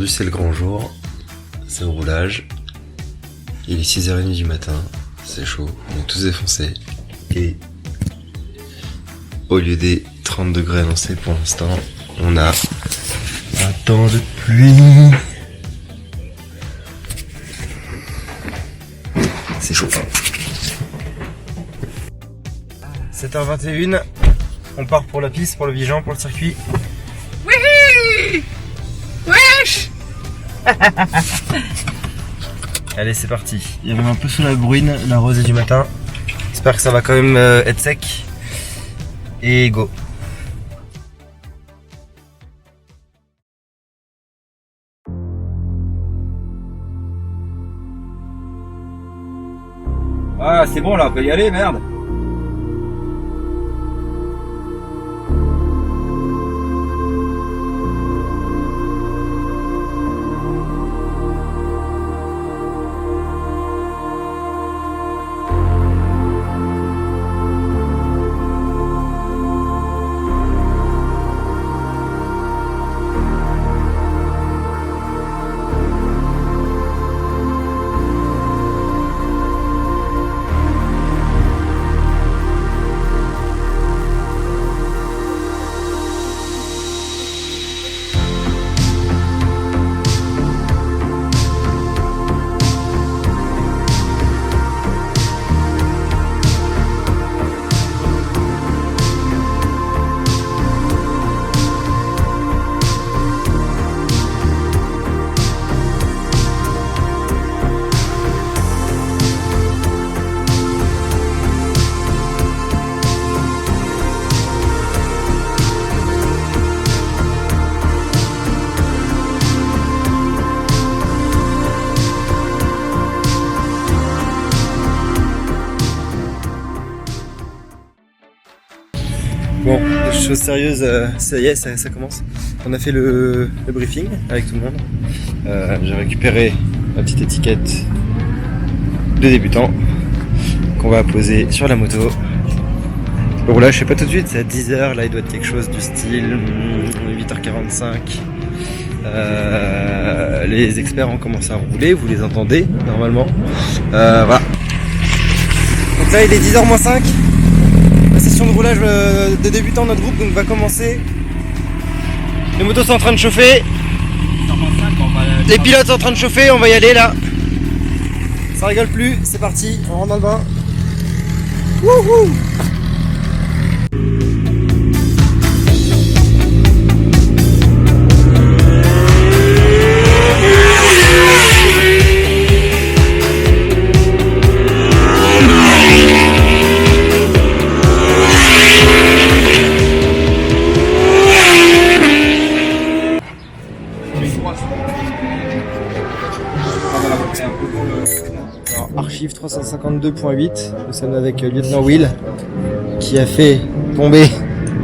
Aujourd'hui c'est le grand jour, c'est le roulage, il est 6h30 du matin, c'est chaud, on est tous défoncés et au lieu des 30 degrés annoncés pour l'instant, on a un temps de pluie. C'est chaud. 7h21, on part pour la piste, pour le Vigeant, pour le circuit. Oui. Wesh. Allez, c'est parti. Il arrive un peu sous la bruine, la rosée du matin. J'espère que ça va quand même être sec. Et go. Ah, c'est bon là, on peut y aller, merde. Bon, chose sérieuse, ça y est, ça commence. On a fait le briefing avec tout le monde. J'ai récupéré la petite étiquette de débutant qu'on va poser sur la moto. Le roulage, je sais pas tout de suite, c'est à 10h, là il doit être quelque chose du style 8h45. Les experts ont commencé à rouler, vous les entendez normalement. Voilà. Donc là il est 10h moins 5. La session de roulage de débutant de notre groupe donc va commencer. Les motos sont en train de chauffer. Les pilotes sont en train de chauffer, on va y aller là. Ça rigole plus, c'est parti, on rentre dans le bain. Wouhou! Alors, archive 352.8, nous sommes avec Lieutenant Will qui a fait tomber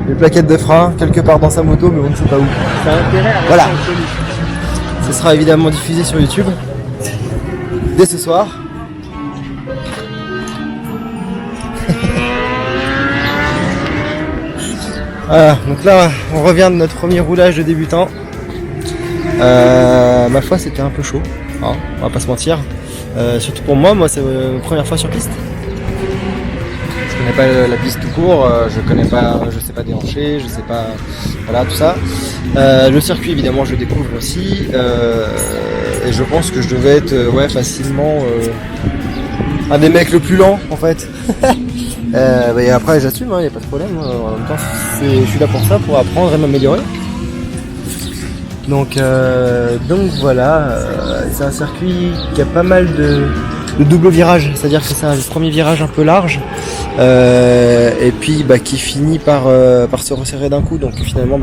les plaquettes de frein quelque part dans sa moto, mais on ne sait pas où. Voilà. Ce sera évidemment diffusé sur YouTube dès ce soir. Voilà, donc là on revient de notre premier roulage de débutant. Ma foi c'était un peu chaud, hein, on va pas se mentir. Surtout pour moi c'est ma première fois sur piste. Je connais pas la piste tout court, je sais pas déhancher, je sais pas, voilà tout ça. Le circuit évidemment je le découvre aussi, et je pense que je devais être facilement un des mecs le plus lent en fait. Et après j'assume, y a pas de problème. En même temps je suis là pour ça, pour apprendre et m'améliorer. Donc voilà, c'est un circuit qui a pas mal de double virage, c'est-à-dire que c'est un premier virage un peu large, et puis qui finit par se resserrer d'un coup. Donc finalement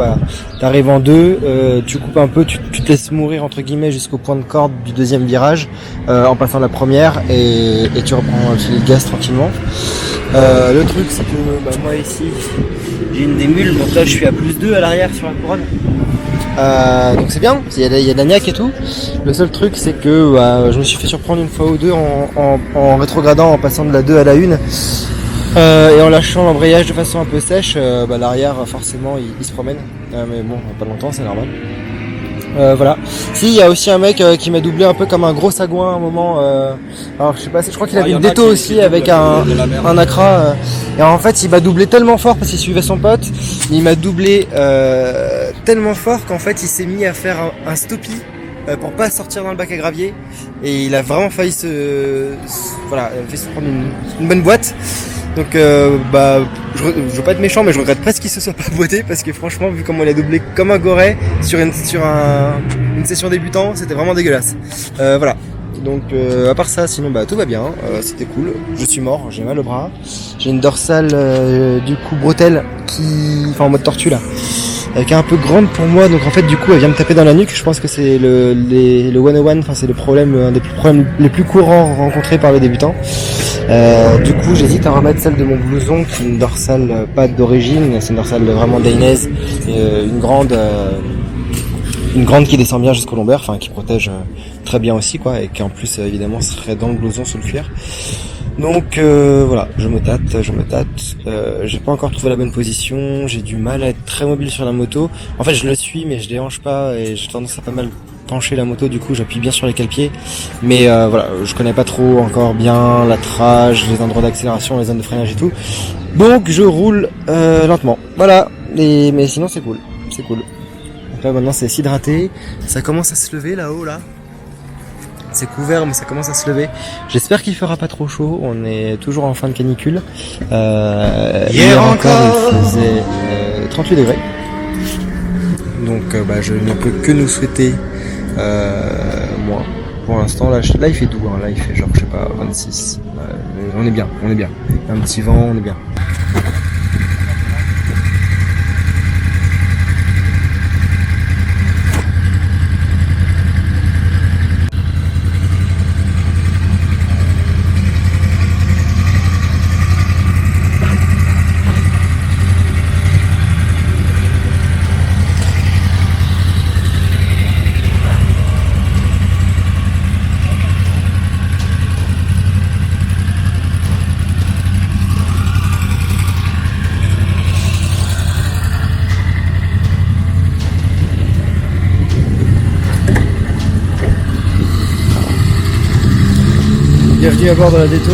t'arrives en deux, tu coupes un peu, tu te laisses mourir entre guillemets jusqu'au point de corde du deuxième virage, en passant la première, et tu reprends le gaz tranquillement. Le truc c'est que moi ici j'ai une des mules, donc là je suis à +2 à l'arrière sur la couronne. Donc c'est bien, il y a de la niaque et tout. Le seul truc c'est que je me suis fait surprendre une fois ou deux en rétrogradant, en passant de la 2 à la 1, et en lâchant l'embrayage de façon un peu sèche. L'arrière forcément il se promène, mais bon pas longtemps, c'est normal. Voilà. Si, il y a aussi un mec qui m'a doublé un peu comme un gros sagouin à un moment. Alors je sais pas, je crois qu'il avait une déto aussi avec un Accra. Et en fait, il m'a doublé tellement fort parce qu'il suivait son pote. Il m'a doublé tellement fort qu'en fait, il s'est mis à faire un stoppie pour pas sortir dans le bac à gravier. Et il a vraiment failli voilà, il a failli se prendre une bonne boîte. Donc je veux pas être méchant, mais je regrette presque qu'il se soit pas boité parce que franchement, vu comment il a doublé comme un goret sur une session débutant, c'était vraiment dégueulasse. Voilà. Donc à part ça, sinon tout va bien. C'était cool. Je suis mort, j'ai mal au bras. J'ai une dorsale du coup bretelle en mode tortue là, qui est un peu grande pour moi. Donc en fait du coup elle vient me taper dans la nuque. Je pense que c'est le 101. Enfin c'est un des problèmes les plus courants rencontrés par les débutants. Du coup j'hésite à remettre celle de mon blouson qui est une dorsale pas d'origine, c'est une dorsale vraiment dainaise, une grande qui descend bien jusqu'au lombaire, enfin qui protège très bien aussi quoi, et qui en plus évidemment serait dans le blouson sous le cuir. Donc voilà, je me tâte, j'ai pas encore trouvé la bonne position, j'ai du mal à être très mobile sur la moto. En fait je le suis mais je déhanche pas et j'ai tendance à pas mal pencher la moto, du coup j'appuie bien sur les cale-pieds. Mais voilà, je connais pas trop encore bien l'attrage, les endroits d'accélération, les zones de freinage et tout. Donc je roule lentement. Voilà, mais sinon c'est cool. Donc là maintenant c'est s'hydrater, ça commence à se lever là-haut là. C'est couvert mais ça commence à se lever. J'espère qu'il fera pas trop chaud, on est toujours en fin de canicule. Hier encore il faisait 38 degrés. Donc je ne peux que nous souhaiter moins. Pour l'instant là il fait doux, hein. Là il fait genre je sais pas 26. On est bien. Un petit vent, on est bien. Bienvenue à bord de la Déto.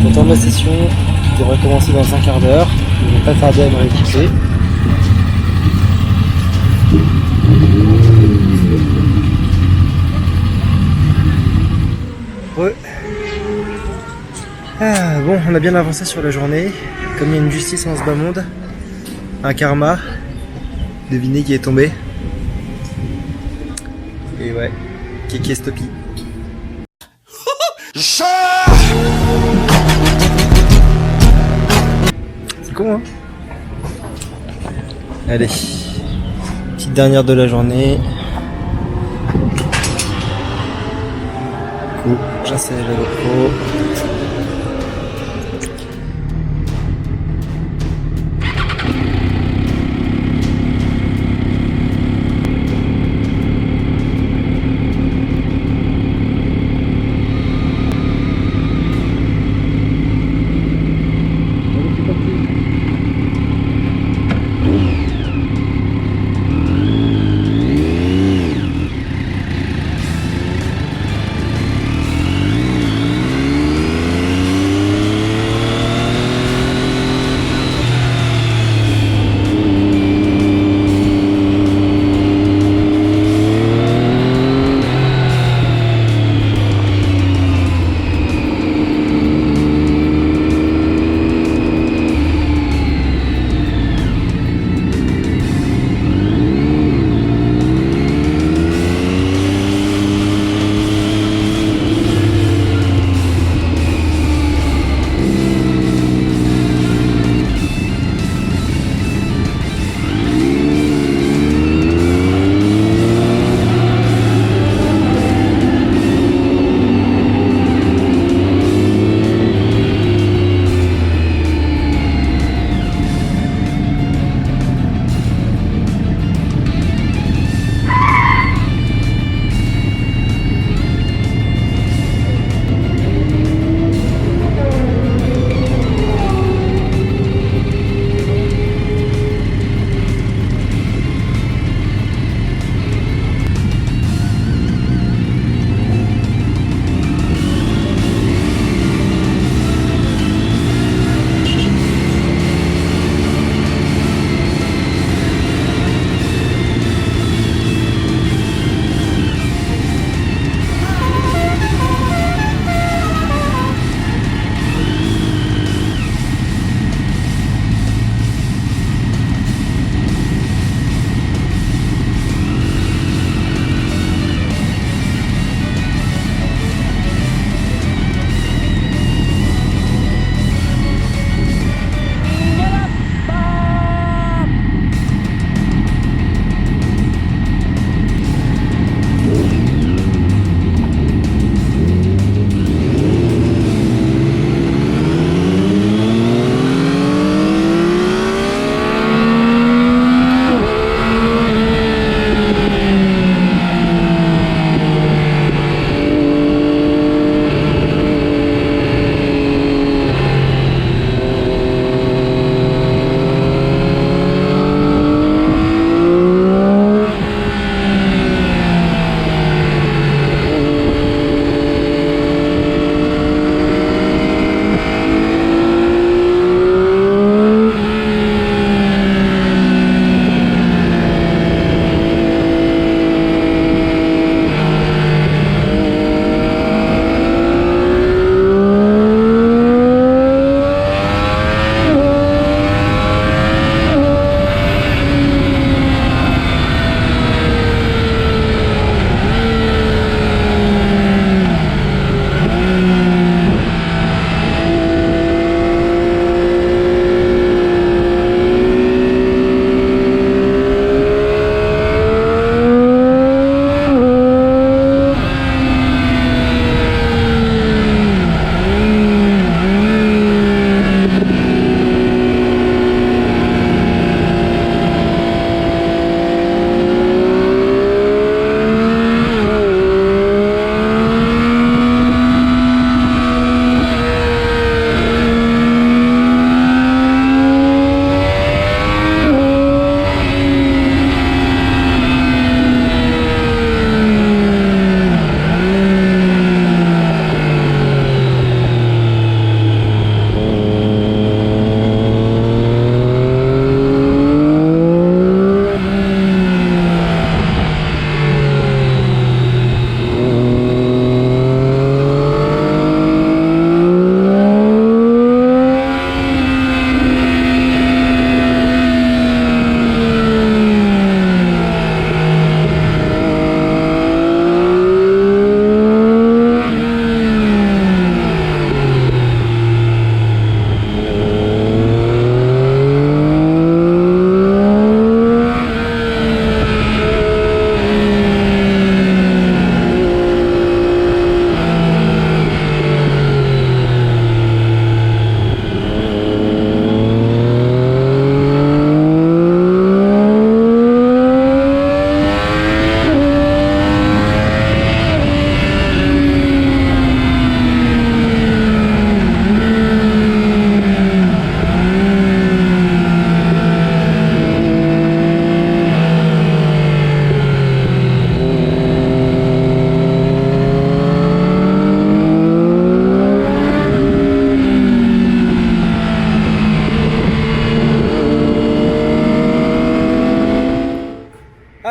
Content de la session qui devrait commencer dans un quart d'heure. Je vais pas tarder à me rééquiper. Ouais. Bon, on a bien avancé sur la journée. Comme il y a une justice en ce bas monde, un karma, devinez qui est tombé. Et ouais, Kiki Stoppy. C'est con hein. Allez, petite dernière de la journée. Cool, j'insère la GoPro.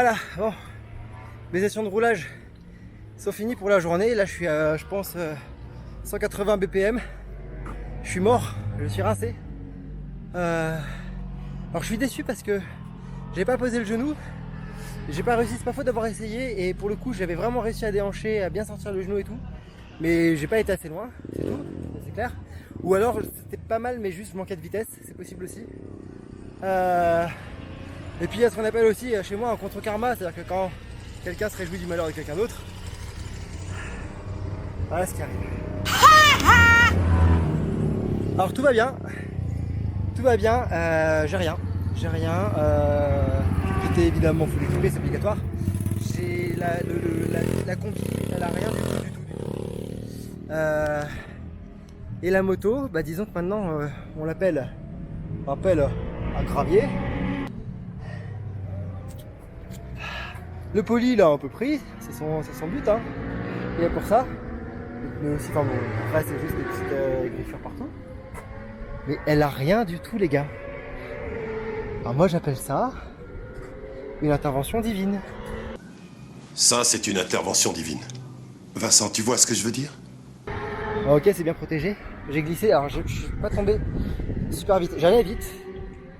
Voilà, bon, mes sessions de roulage sont finies pour la journée. Là je suis à, je pense, 180 BPM. Je suis mort, je suis rincé. Alors je suis déçu parce que j'ai pas posé le genou. J'ai pas réussi, c'est pas faute d'avoir essayé. Et pour le coup j'avais vraiment réussi à déhancher, à bien sortir le genou et tout. Mais j'ai pas été assez loin, c'est tout, c'est clair. Ou alors c'était pas mal mais juste je manquais de vitesse, c'est possible aussi. Et puis il y a ce qu'on appelle aussi chez moi un contre-karma, c'est-à-dire que quand quelqu'un se réjouit du malheur de quelqu'un d'autre, voilà ce qui arrive. Alors tout va bien, j'ai rien. J'étais évidemment full équipé, c'est obligatoire. J'ai la combi, elle a rien du tout. Et la moto, bah disons que maintenant on l'appelle un gravier. Le poli il a un peu pris, c'est son but hein. Il est pour ça. Mais aussi, enfin bon, après c'est juste des petites griffures partout. Mais elle a rien du tout les gars. Alors moi j'appelle ça une intervention divine. Ça c'est une intervention divine. Vincent, tu vois ce que je veux dire? Ok, c'est bien protégé. J'ai glissé, alors je suis pas tombé super vite. J'allais vite.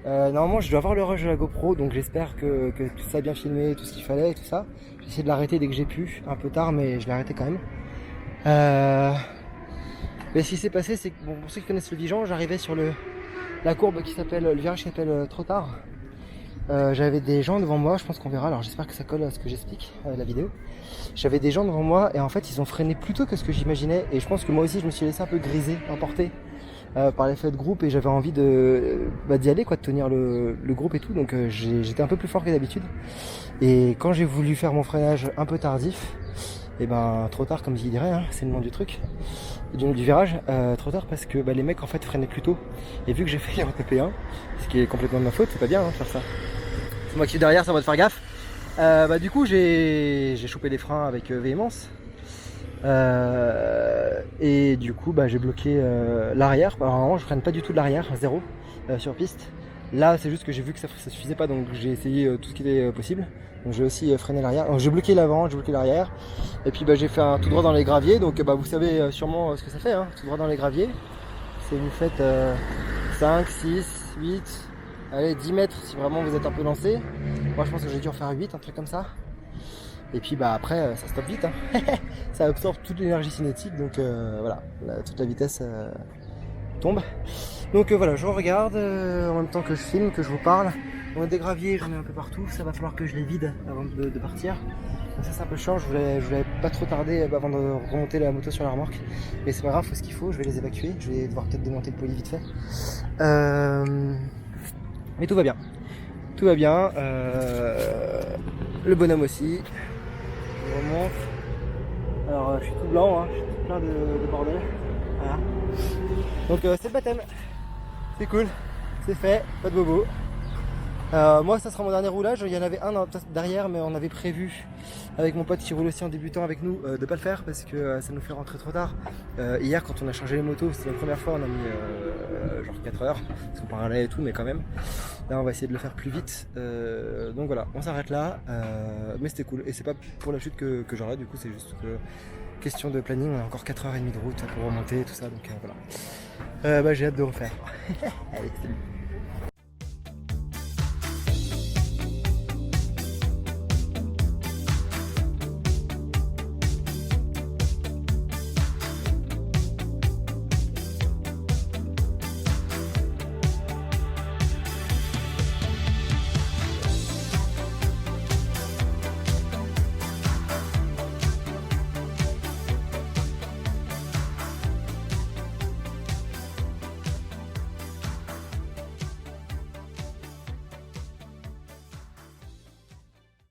Normalement je dois avoir le rush de la GoPro, donc j'espère que tout ça a bien filmé, tout ce qu'il fallait et tout ça. J'ai essayé de l'arrêter dès que j'ai pu, un peu tard mais je l'ai arrêté quand même. Mais ce qui s'est passé c'est que bon, pour ceux qui connaissent le Vigan, j'arrivais sur la courbe qui s'appelle, le virage qui s'appelle trop tard. J'avais des gens devant moi, je pense qu'on verra, alors j'espère que ça colle à ce que j'explique la vidéo. J'avais des gens devant moi et en fait ils ont freiné plus tôt que ce que j'imaginais et je pense que moi aussi je me suis laissé un peu griser, emporter par l'effet de groupe et j'avais envie d'y aller quoi, de tenir le groupe et tout, donc j'étais un peu plus fort que d'habitude et quand j'ai voulu faire mon freinage un peu tardif, et ben trop tard comme je dirais, hein, c'est le nom du truc, du virage, trop tard parce que les mecs en fait freinaient plus tôt et vu que j'ai fait un TP1, ce qui est complètement de ma faute, c'est pas bien hein, de faire ça. C'est moi qui suis derrière, ça va te faire gaffe. Du coup j'ai chopé les freins avec véhémence et du coup j'ai bloqué l'arrière. Normalement je freine pas du tout de l'arrière, zéro sur piste. Là c'est juste que j'ai vu que ça suffisait pas, donc j'ai essayé tout ce qui était possible. Donc j'ai aussi freiné l'arrière. Donc j'ai bloqué l'avant, j'ai bloqué l'arrière. Et puis j'ai fait un tout droit dans les graviers. Donc vous savez sûrement ce que ça fait, hein, tout droit dans les graviers. C'est vous faites 5, 6, 8, allez 10 mètres si vraiment vous êtes un peu lancé. Moi je pense que j'ai dû en faire 8, un truc comme ça. Et puis après ça stoppe vite, hein. Ça absorbe toute l'énergie cinétique, donc voilà, toute la vitesse tombe. Donc voilà, je regarde en même temps que je filme, que je vous parle. On a des graviers, j'en ai un peu partout, ça va falloir que je les vide avant de partir. Donc ça c'est un peu chiant, je voulais pas trop tarder avant de remonter la moto sur la remorque. Mais c'est pas grave, faut ce qu'il faut, je vais les évacuer, je vais devoir peut-être démonter le poli vite fait. Mais tout va bien. Tout va bien. Le bonhomme aussi. Je remonte. Alors je suis tout blanc, hein, je suis tout plein de bordel. Voilà. Donc c'est le baptême. C'est cool, c'est fait, pas de bobo. Moi ça sera mon dernier roulage, il y en avait un derrière mais on avait prévu avec mon pote qui roule aussi en débutant avec nous de pas le faire parce que ça nous fait rentrer trop tard. Hier quand on a chargé les motos, c'était la première fois, on a mis genre 4 heures parce qu'on parlait et tout, mais quand même là on va essayer de le faire plus vite. Donc voilà, on s'arrête là, mais c'était cool et c'est pas pour la chute que j'arrête, du coup c'est juste question de planning, on a encore 4h30 de route pour remonter tout ça, donc voilà. J'ai hâte de refaire. Allez, salut.